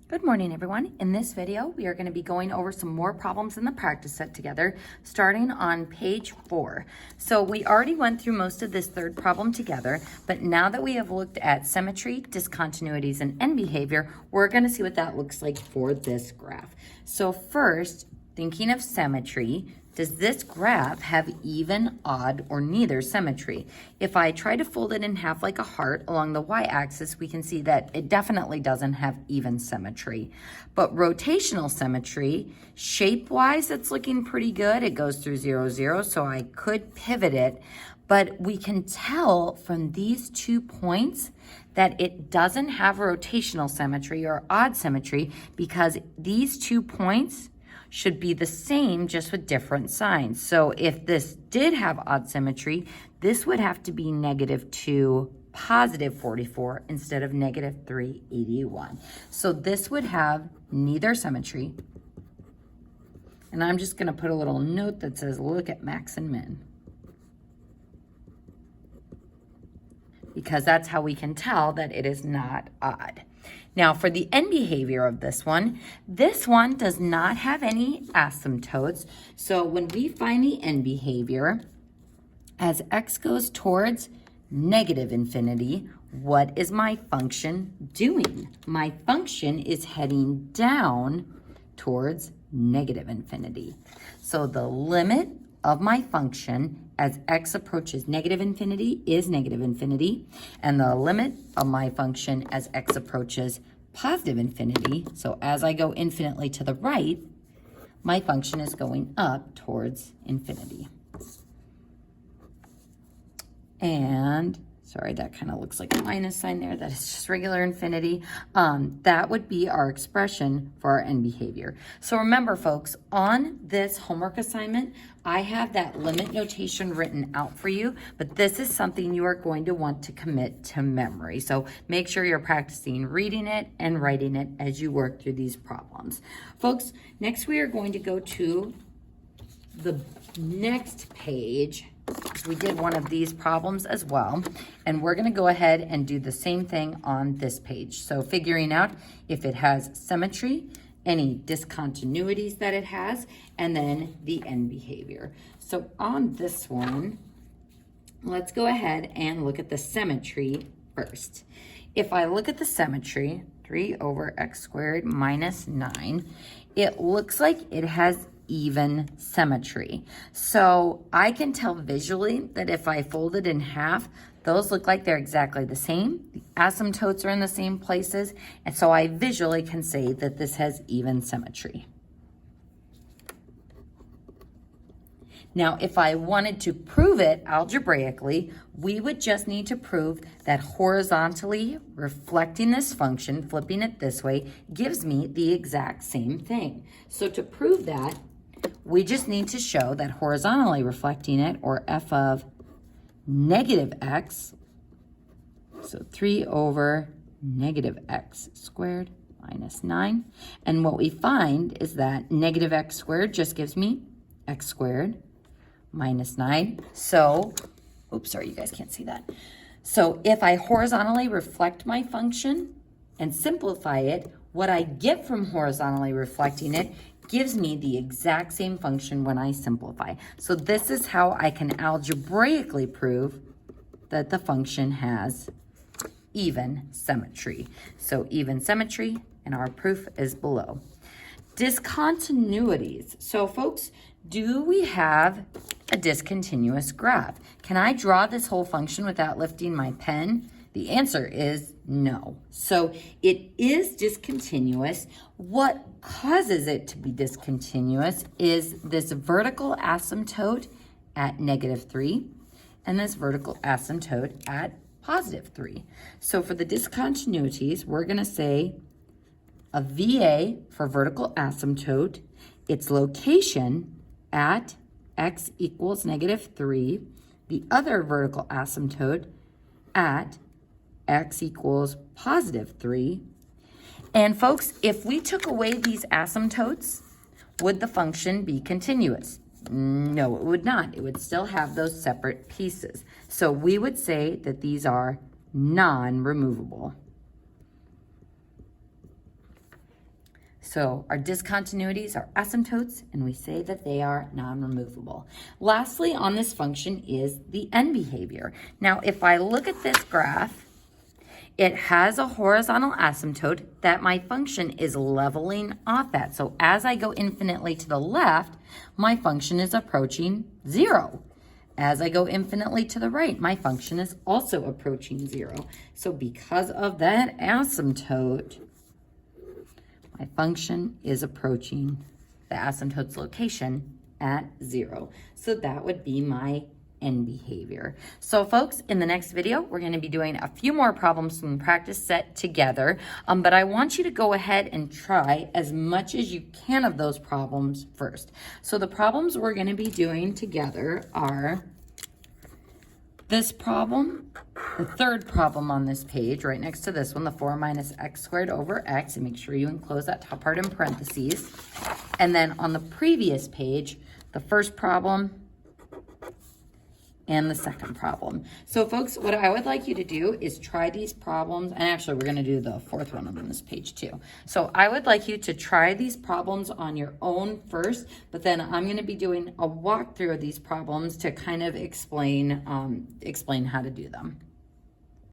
Good morning, everyone. In this video, we are going to be going over some more problems in the practice set together, starting on page 4. So we already went through most of this third problem together, but now that we have looked at symmetry, discontinuities, and end behavior, we're going to see what that looks like for this graph. So first, thinking of symmetry, does this graph have even, odd, or neither symmetry? If I try to fold it in half like a heart along the y-axis, we can see that it definitely doesn't have even symmetry. But rotational symmetry, shape-wise, it's looking pretty good. It goes through 0, 0, so I could pivot it. But we can tell from these 2 points that it doesn't have rotational symmetry or odd symmetry because these 2 points should be the same, just with different signs. So if this did have odd symmetry, this would have to be -2, +44 instead of -381. So this would have neither symmetry. And I'm just gonna put a little note that says, look at max and min, because that's how we can tell that it is not odd. Now for the end behavior of this one does not have any asymptotes. So when we find the end behavior, as x goes towards -infinity, what is my function doing? My function is heading down towards -infinity. So the limit of my function as x approaches -infinity is -infinity, and the limit of my function as x approaches +infinity, so as I go infinitely to the right, my function is going up towards infinity. And sorry, that kind of looks like a minus sign there. That is just regular infinity. That would be our expression for our end behavior. So remember, folks, on this homework assignment, I have that limit notation written out for you, but this is something you are going to want to commit to memory. So make sure you're practicing reading it and writing it as you work through these problems. Folks, next we are going to go to the next page. We did one of these problems as well, and we're going to go ahead and do the same thing on this page. So figuring out if it has symmetry, any discontinuities that it has, and then the end behavior. So on this one, let's go ahead and look at the symmetry first. If I look at the symmetry, 3 over x squared minus 9, it looks like it has even symmetry. So I can tell visually that if I fold it in half, those look like they're exactly the same. The asymptotes are in the same places, and so I visually can say that this has even symmetry. Now, if I wanted to prove it algebraically, we would just need to prove that horizontally reflecting this function, flipping it this way, gives me the exact same thing. So to prove that, we just need to show that horizontally reflecting it, or f of -x, so 3 over -x squared minus 9. And what we find is that -x squared just gives me x squared minus 9. So, oops, sorry, you guys can't see that. So if I horizontally reflect my function and simplify it, what I get from horizontally reflecting it gives me the exact same function when I simplify. So this is how I can algebraically prove that the function has even symmetry. So even symmetry, and our proof is below. Discontinuities. So folks, do we have a discontinuous graph? Can I draw this whole function without lifting my pen? The answer is no. So it is discontinuous. What causes it to be discontinuous is this vertical asymptote at -3 and this vertical asymptote at +3. So for the discontinuities, we're going to say a VA for vertical asymptote, its location at x equals -3, the other vertical asymptote at x equals +3. And folks, if we took away these asymptotes, would the function be continuous? No, it would not. It would still have those separate pieces. So we would say that these are non-removable. So our discontinuities are asymptotes, and we say that they are non-removable. Lastly, on this function is the end behavior. Now, if I look at this graph, it has a horizontal asymptote that my function is leveling off at. So as I go infinitely to the left, my function is approaching 0. As I go infinitely to the right, my function is also approaching 0. So because of that asymptote, my function is approaching the asymptote's location at 0. So that would be my end behavior. So folks, in the next video, we're going to be doing a few more problems from the practice set together, but I want you to go ahead and try as much as you can of those problems first. So the problems we're going to be doing together are this problem, the third problem on this page, right next to this one, the 4 minus x squared over x, and make sure you enclose that top part in parentheses. And then on the previous page, the first problem and the second problem. So folks, what I would like you to do is try these problems, and actually we're gonna do the fourth one on this page too. So I would like you to try these problems on your own first, but then I'm gonna be doing a walkthrough of these problems to kind of explain how to do them.